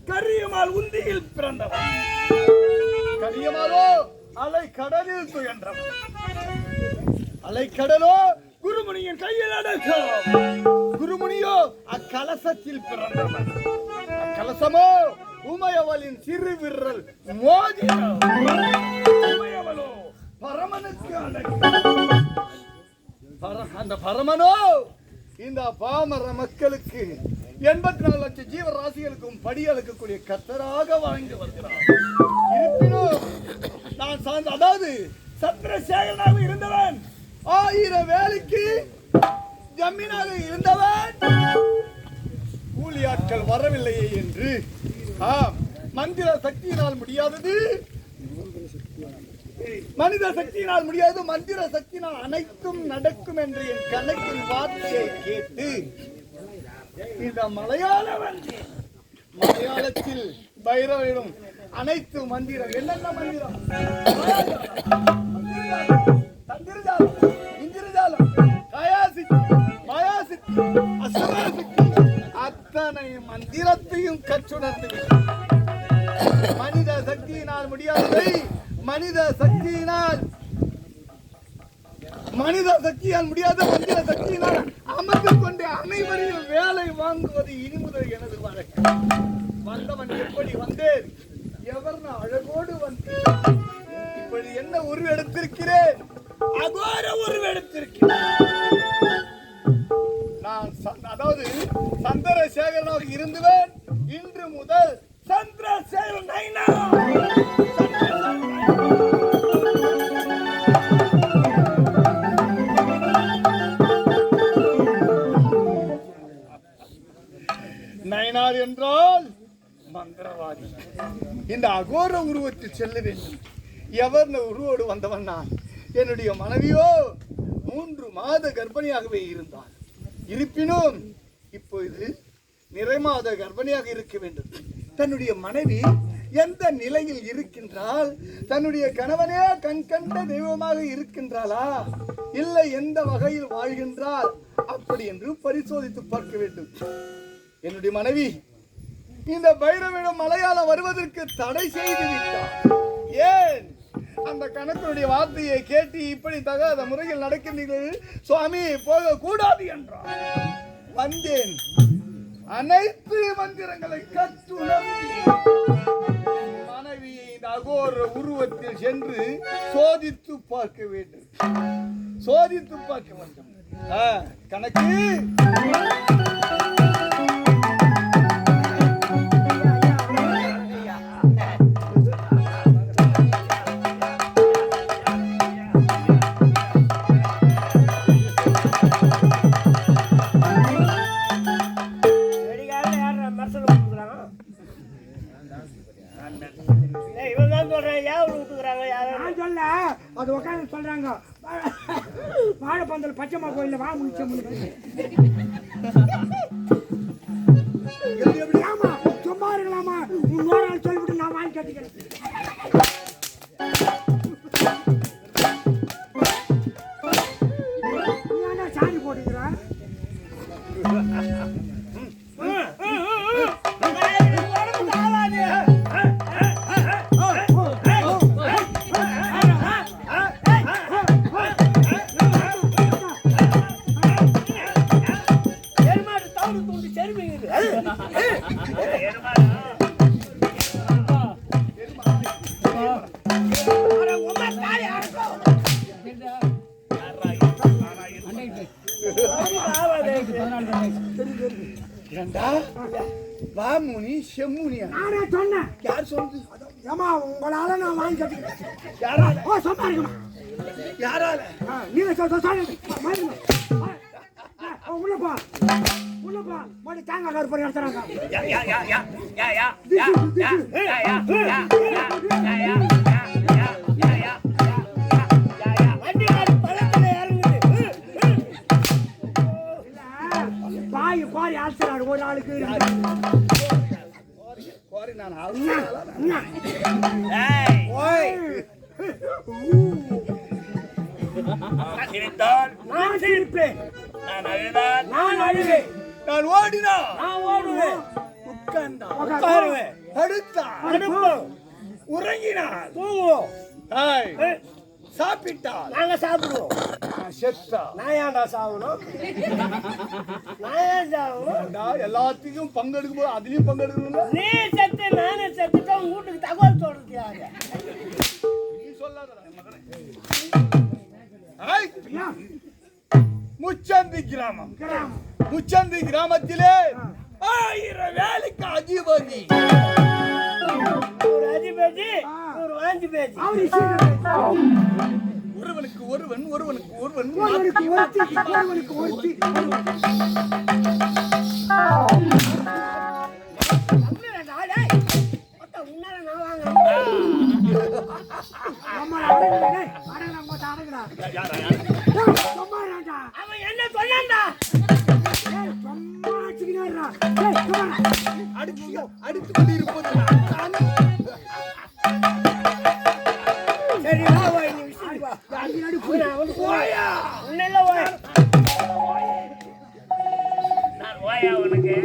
கரியமால் உந்தியில் பிறந்தவன். கரியமாலோ அலை கடலில் துயன்றவன். அலைக்கடலோ குருமுனியின் கையில் அடக்கம். குருமுனியோ அக்கலசத்தில் பிறந்தவன். அக்கலசமோ உமையவளின் சிறு விரல் மோதினோ. உமையவளோ பரமனுக்கு அடக்கம். அந்த பரமனோ இந்த பாமர மக்களுக்கு 84 லட்சம் ஜீவராசிகளுக்கும் படியளக்கக்கூடிய கர்த்தராக வாழ்ந்து வருகிறார். இருப்பினும் நான் அதாவது சந்திரசேகரனாக இருந்தவன், 1000 வேலைக்கு ஜமீனாக இருந்தவன், கூலி ஆட்கள் வரவில்லையே என்று மந்திர சக்தியினால் முடியாதது, மனித சக்தியினால் முடியாது, மந்திர சக்தியினால் அனைத்தும் நடக்கும் என்று என் கணக்கின் வார்த்தையை கேட்டு இந்த மலையாளத்தில் பைரவரிடம் அனைத்து மந்திரம், என்னென்ன மந்திரம், தந்திரஜாலம், இந்திரஜாலம், கயாசித்தி, மாயாசித்தி, அசுரசித்தி அத்தனை மந்திரத்தையும் கற்றுணர்ந்து மனித சக்தியினால் முடியாததை மனித சக்தியால் முடியாத மந்திர சக்தியினால் அமர்ந்து கொண்டு அனைவரையும் வேலை வாங்குவது இனி முதல் எனது வழக்கம். வந்தவன் எப்படி வந்தேன், எவர் அழகோடு வந்தேன், இப்படி என்ன உருவெடுத்திருக்கிறேன், அகோர உருவெடுத்திருக்கிறேன். நான் அதாவது சந்திரசேகரனாக இருந்தவன் இன்று முதல் சந்திரசேகரன் நைனா. நயனார் என்றால் மந்திரவாதி. இந்த அகோர உருவத்தில் செல்ல வேண்டும். எவர் உருவோடு வந்தவன் நான். என்னுடைய மனைவியோ 3 மாத கர்ப்பிணியாகவே இருந்தார். இருப்பினும் இப்பொழுது நிறைமாத கர்ப்பிணியாக இருக்க வேண்டும். தன்னுடைய மனைவி எந்த நிலையில் இருக்கின்றால், தன்னுடைய கணவனே கண் கண்ட தெய்வமாக இருக்கின்றாளா, இல்லை எந்த வகையில் வாழ்கின்றாள், அப்படி என்று பரிசோதித்து பார்க்க வேண்டும். என்னுடைய மனைவி இந்த பைரவிடம் மலையாளம் வருவதற்கு தடை செய்து விட்டார். ஏன் அந்த கணக்கனுடைய வார்த்தையை கேட்டு இப்படி தகாத முறையில் நடக்கின்றீர்கள் சுவாமி, போக கூடாது என்றார். வந்தேன், அனைத்து மந்திரங்களை கற்றுணர்ந்து மனைவியை இந்த அகோர உருவத்தில் சென்று சோதித்து பார்க்க வேண்டும். சோதித்து பார்க்க வேண்டும். கணக்கு அது உட்காந்து சொல்றாங்க, வாழைப்பந்தல் பச்சைமா கோயில வா முடிச்ச ஆமா சும்மா இருக்கலாமா, இன்னொரு நாள் சொல்லிவிட்டு நான் வாங்கி கட்டிக்கிறேன். சாணி போட்டுக்கிறேன். வாமுனி செம்முனியா? நானே சொன்னேன். யார் சொல்லுது? ஏமா உங்களால நான் வாங்கி கட்டிக்கிறேன். யாரால? ஓ சொன்னா இருக்குமா? யாரால? நீங்க சொல்லுங்க. உள்ளப்பா உள்ளப்பா மடி தேங்காய் கருப்பறி எடுத்துறாங்க. பாய் பாரி ஆல்சராடு ஒரு ஆளுக்கு கோரி நான் நான் சிரிப்பேன், நான் ஓடினா நான் ஓடுவேன். உட்காருவேன், படுத்தான், உறங்கினான், தூங்குவோம், சாப்பிட்டால் நாங்க சாப்பிடுவோம். செத்தா நான் ஏன்டா சாகணும்? நான் ஏன் சாகணும்? எல்லாத்தையும் பங்கெடுக்கும் போது அதுலயும் பங்கெடுக்கணும். நீ செத்து நானே செத்துட்டா உங்க வீட்டுக்கு தகவல் சொல்றது யாரு? நீ சொல்லாத முச்சந்தி கிராமம். முச்சந்தி கிராமத்திலே 1000 வேலைக்கு அதிபதி. ஒரு அதிபதி, ஒரு வாஞ்சி பேஜி. ஒருவனுக்கு ஒருவன், ஒருவனுக்கு ஒருவன், ஒருவனுக்கு ஒருத்தி, ஒருவனுக்கு ஒருத்தி. உன்னால நான் வாங்குறேன். அவன் என்ன சொன்னான்டா? அடித்து கொண்டு இருப்பது சரி வா வா, நீ விஷயம் வா. போயா உன்னெல்ல வா. நான் வாயா உனக்கு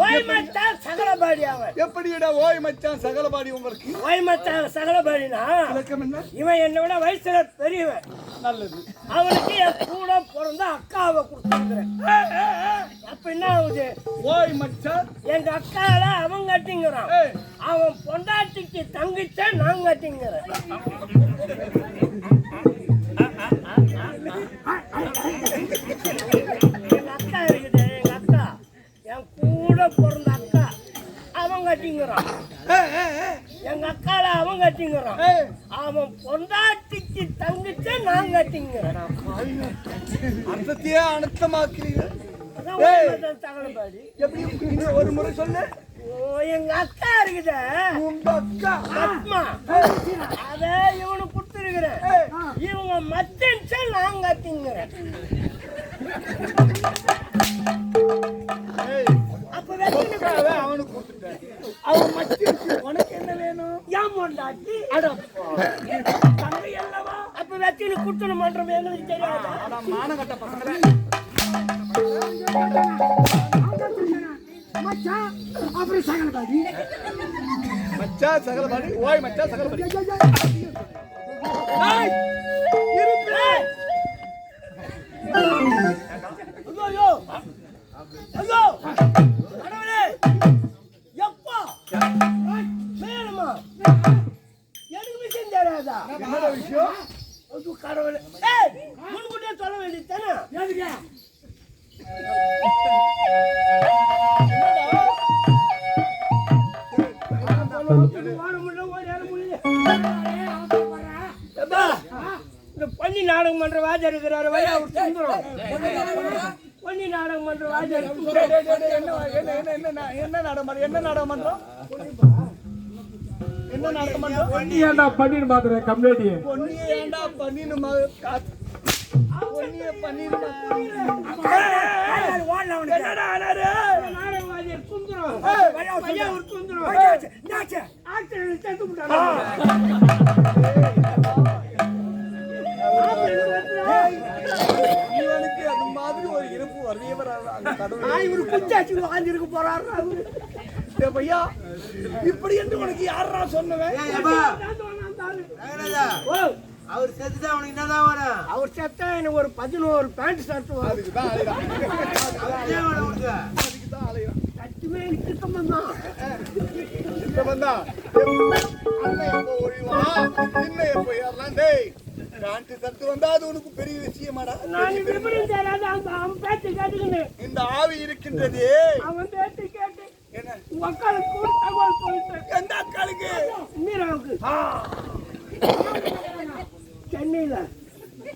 ஓய் மச்சான் சகலபாடி. அவன் எப்படிடா ஓய் மச்சான் சகலபாடி? உங்களுக்கு ஓய் மச்சான் சகலபாடினா விளக்கம் என்ன? இவன் என்னை விட வயசுல பெரியவன். நல்லது. அவனுக்கு என் கூட பிறந்த அக்காவை கொடுத்துருக்குறேன். அப்ப என்ன ஆகுது? ஓய் மச்சான் எங்க அக்கால அவன் கட்டிங்கிறான், அவன் பொண்டாட்டிக்கு தங்கிச்ச நான் கட்டிங்கிறேன். எங்க அக்கா இருக்குது, எங்க அக்கா என் கூட பிறந்த அக்கா அவன் கட்டிங்கிறான். எங்க அக்கால அவன் கட்டிங்கிறான், அவன் பொண்டாட்டிக்கு தங்கிச்ச நான் கட்டிங்கிறேன். அர்த்தத்தையே அனர்த்தமாக்குறீங்க. தகலபாடி எப்படி ஒரு முறை சொல்லு. எங்க அக்கா இருக்குது, உங்க அக்கா பத்மா, அத இவனுக்கு கொடுத்துருக்கிறேன். இவங்க மச்சன்ச்ச நான் கட்டிங்கிறேன். அப்ப அவனுக்கு கொடுத்துட்டேன். அவன் மச்சன் உனக்கு என்ன வேணும்? ஏன் பொண்டாட்டி அடப்பா தங்கை அல்லவா? அப்ப வெத்தினு குடுத்துன மன்றம் எங்களுக்கு தெரியாதா? மானகட்ட பசங்களே. மச்சான் அப்புறம் சகலபாடி. மச்சான் சகலபாடி, ஓய் மச்சான் சகலபாடி. ஐயோ ஐயோ கடவுளே, எப்பா வேணுமா? எனக்கு விஷயம் தெரியாதா? என்ன விஷயம்? கடவுளே, முன்கூட்டியே சொல்ல வேண்டியது தானே. பண்ணி நாடகம் பண்ற வாஜா இருக்கிறாரு, பண்ணி நாடகம் பண்ற வாஜா. என்ன நாடகம் பண்றோம்? என்ன நாடகம் பண்றோம்? என்ன நாடகம் பண்றோம்? பொண்ணு ஏன்டா பண்ணின்னு பாக்குறேன் கம்ப்ளைண்ட். பொண்ணியை ஏண்டா பண்ணின்னு பொண்ணியை பண்ணின்னு என்னடா நாடகம் வாஜா குந்துரும் பையா ஒரு குந்துரும் ஆக்டர் சேர்த்து விட்டாங்க. இவனுக்கு அது மாதிரி ஒரு இருப்பு வரவே வராது. இவரு குச்சாச்சு வாங்கிருக்க போறாரு. பையா இப்படி என்று உனக்கு யாரா சொன்னவன்? அவர் செத்துதான் அவனுக்கு என்னதான் வரும்? அவர் செத்தா எனக்கு ஒரு 11 பேண்ட் ஷர்ட் வரும். அதுக்குதான் அலைகிறான். அதுக்குதான் அலைகிறான். கட்டுமே கிட்டம்தான் கிட்டம்தான். அண்ணன் எப்போ ஒழிவான், இன்னும் எப்போ ஏறலாம்? டேய் பேண்ட் ஷர்ட் வந்தா அது உனக்கு பெரிய விஷயமாடா? நான் விபரம் தெரியாத அவன் பேச்சு கேட்டுக்கின்னு இந்த ஆவி இருக்கின்றதே, அவன் பேச்சு கேட்டு என்ன உங்க அக்காளுக்கு கூட தகவல் போயிட்டு. எந்த அக்காளுக்கு? மீராவுக்கு சென்னையில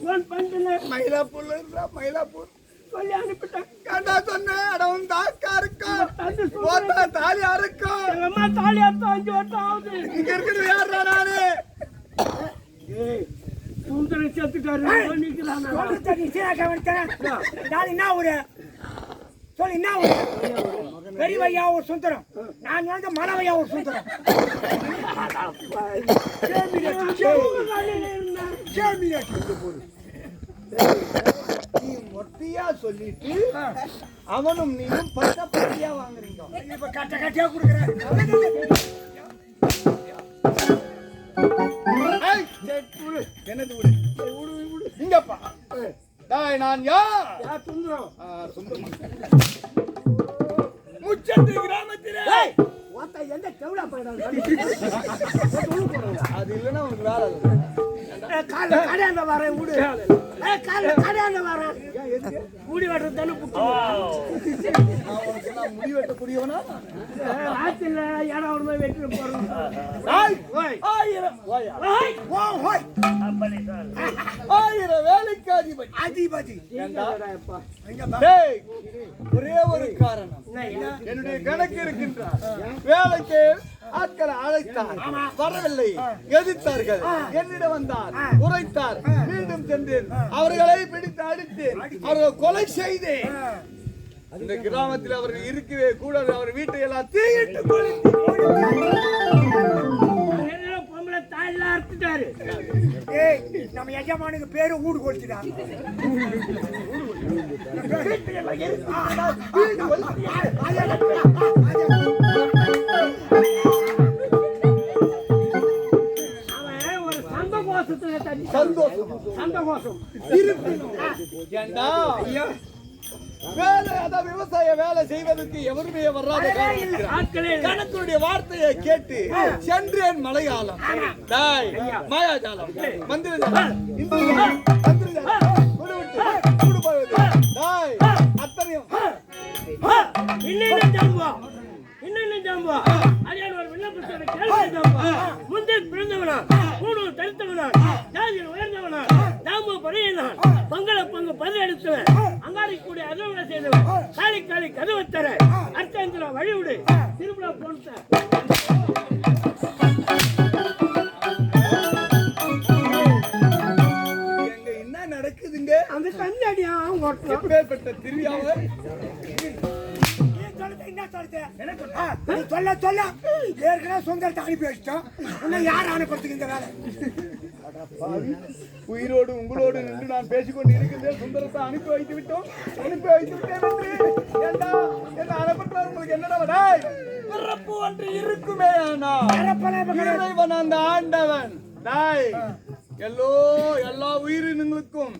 போன் பண்ணிட்டு மயிலாப்பூர்ல இருந்தா மயிலாப்பூர் சொல்லி அனுப்பிட்டேன். கேட்டா சொன்னேன், அடவும் தாக்கா இருக்கா போட்டா தாலியா இருக்கும். எங்க அம்மா தாலி அர்த்தம் 5 வருஷம் ஆகுது. இங்க இருக்கிறது யாரா? நானு சுந்தரம் செத்துட்டாரு. என்ன ஒரு சொல்லி என்ன ஒரு பெரியவையா ஒரு சுந்தரம், நான் வந்து மனவையா ஒரு சுந்தரம். ஒட்டியா சொல்லிட்டு அவனும் நீயும் பட்டியா வாங்குறீங்க. இப்ப கட்ட கட்டியா குடுக்குறேன். என்னது விடு இங்கப்பா. நான் யார்? சுந்தரம். சுந்தரம் முச்சந்தி கிராமத்திலே எந்த செவலா போயிடாது. அது இல்லைன்னா உனக்கு வேலை கடையாண்ட வரேன் விடு. கடையாண்ட வரேன் முடி வெட்டுறது தானே முடி வெட்டக்கூடியவனா? ராத்திரில இடம் ஒரு மாதிரி வெட்டிட்டு போறோம். 1000 வேலைக்கு அதிபதி. ஒரே ஒரு காரணம், என்னுடைய கணக்கு இருக்கின்றார். வேலைக்கு ஆட்களை அழைத்தார், வரவில்லை, எதிர்த்தார்கள். என்னிடம் வந்தார், உரைத்தார். மீண்டும் சென்றேன், அவர்களை பிடித்து அடித்தேன், அவர்கள் கொலை செய்தேன். இந்த கிராமத்தில் அவர்கள் இருக்கவே கூடாது. அவர் வீட்டை எல்லாம் தீயிட்டு பொம்பளை தாயில அறுத்துட்டாரு. நம்ம எஜமானுக்கு பேரு ஊடு கொடுத்துட்டாங்க. சந்தோஷம் விவசாய வேலை செய்வதற்கு எவருமே வராத கணக்குடைய வார்த்தையை கேட்டு சென்றேன். மலையாளம், மாயாஜாலம், மந்திரஜாலம், அத்தனையும் முந்தைய பிறந்தவனா, மூணு தடுத்தவனா, ஜாதியில் உயர்ந்தவனா, தாம பறையினான், பங்கள பங்கு பது எடுத்தவன், அங்காடி கூடிய அறுவடை செய்தவன், காலி காலி கதவை தர, அர்த்தந்திர வழிவிடு, திருமண போன்ற என்ன நடக்குதுங்க? அந்த கண்ணடியா எப்பேற்பட்ட திருவிழாவை சொல்ல சொல்ல ஏற்கனவே சொந்தத்தை அனுப்பி வச்சிட்டோம். இன்னும் யார் அனுப்புறதுக்கு இந்த வேலை? உயிரோடு உங்களோடு நின்று நான் பேசிக்கொண்டு இருக்கின்றேன். சுந்தரத்தை அனுப்பி வைத்து விட்டோம். அனுப்பி வைத்து விட்டேன். என்ன அனுப்புறாரு? உங்களுக்கு என்னடா பிறப்பு ஒன்று இருக்குமே. இறைவன் அந்த ஆண்டவன் எல்லா உயிரினங்களுக்கும்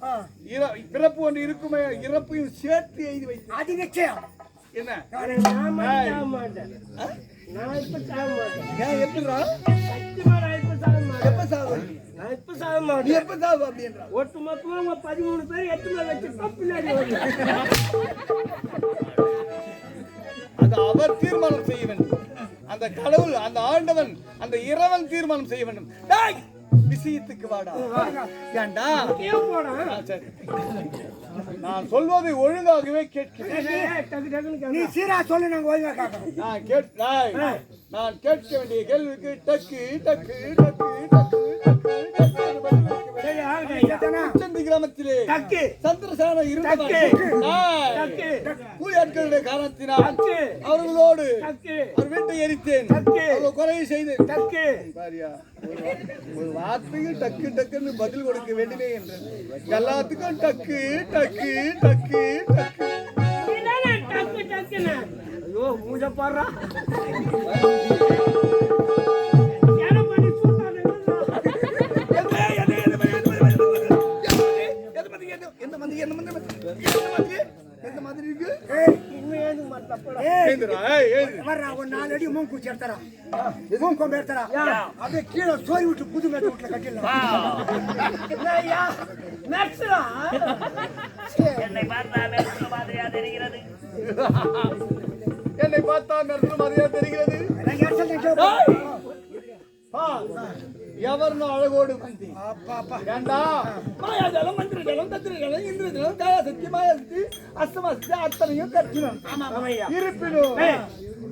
பிறப்பு ஒன்று இருக்குமே. இறப்பையும் சேர்த்து எழுதி வைத்து அது நிச்சயம். என்ன மாட்டேன். நான் இப்ப சாக மாட்டேன். எப்படிடா? எப்ப சாக மாட்டேன். எப்ப சாவு அப்படின்றா? ஒட்டு மொத்தமா 13 பேர் 8 மேல வச்சு பின்னாடி அது அவர் தீர்மானம் செய்ய வேண்டும். அந்த கடவுள், அந்த ஆண்டவன், அந்த இறைவன் தீர்மானம் செய்ய வேண்டும். விஷயத்துக்கு வாடா. ஏண்டா சரி, நான் சொல்வதை ஒழுங்காகவே கேட்கிறேன். நீ சீரா சொல்லு, நாங்க ஒழுங்கா கேட்கிறோம். நான் கேட்க வேண்டிய கேள்விக்கு டக்கு டக்கு டக்கு டக்கு கிராமத்திலே சந்திரசேன கூலியாட்களுடைய காரணத்தினால் அவர்களோடு அவர் வீட்டை எரித்தேன், கொலையை செய்தேன். ஒரு வார்த்தையும் டக்கு டக்குன்னு பதில் கொடுக்க வேண்டியதே என்று எல்லாத்துக்கும் டக்கு டக்கு டக்கு டக்கு. ஐயோ மூஞ்ச பாடுறா. கீழே சோய் விட்டு புது மேட்டு வீட்டுல கட்டிடலாம். என்னை பார்த்தா நெருப்பு மாதிரியா தெரிகிறது. என்னை பார்த்தா நெருப்பு மாதிரியா தெரிகிறது. எவர்னு அழகோடு வந்து ஏண்டா மாயாஜலம், மந்திரஜலம், தந்திரஜலம், இந்திரஜலம், காயாசக்தி, மாயாசக்தி, அஸ்தமஸ்தி அத்தனையும் கற்றினோம். இருப்பினும்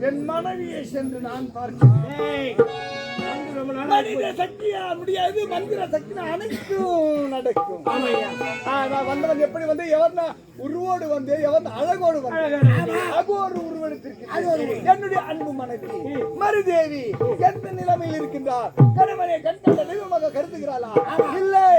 என் மனைவியை சென்று நான் பார்க்கிறேன். மனித சக்தியா முடியாது, மந்திர சக்தி அனைத்தும் நடக்கும். நான் வந்தவன் எப்படி வந்து எவர்னா உருவோடு வந்து எவன் அழகோடு வந்து அகோரு உருவெடுத்திருக்கிறேன். என்னுடைய அன்பு மனைவி மருதேவி எந்த நிலைமையில் இருக்கின்றார்? கணவனை கண்ட தெய்வமாக கருதுகிறாளா? இல்லை,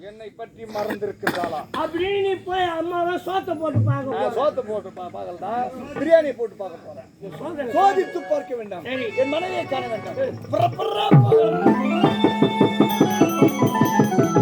என்னை பற்றி மறந்திருக்கிறாளா? அப்படின்னு நீ போய் அம்மாவை சோத்தை போட்டு பார்க்க நான் போற. சோத்தை போட்டு பார்க்கலடா, பிரியாணி போட்டு பார்க்க போறேன். சோதனை. சோதித்து பார்க்க வேண்டாம். சரி. என் மனைவியை காண வேண்டாம். புறப்புறா போகலாம்.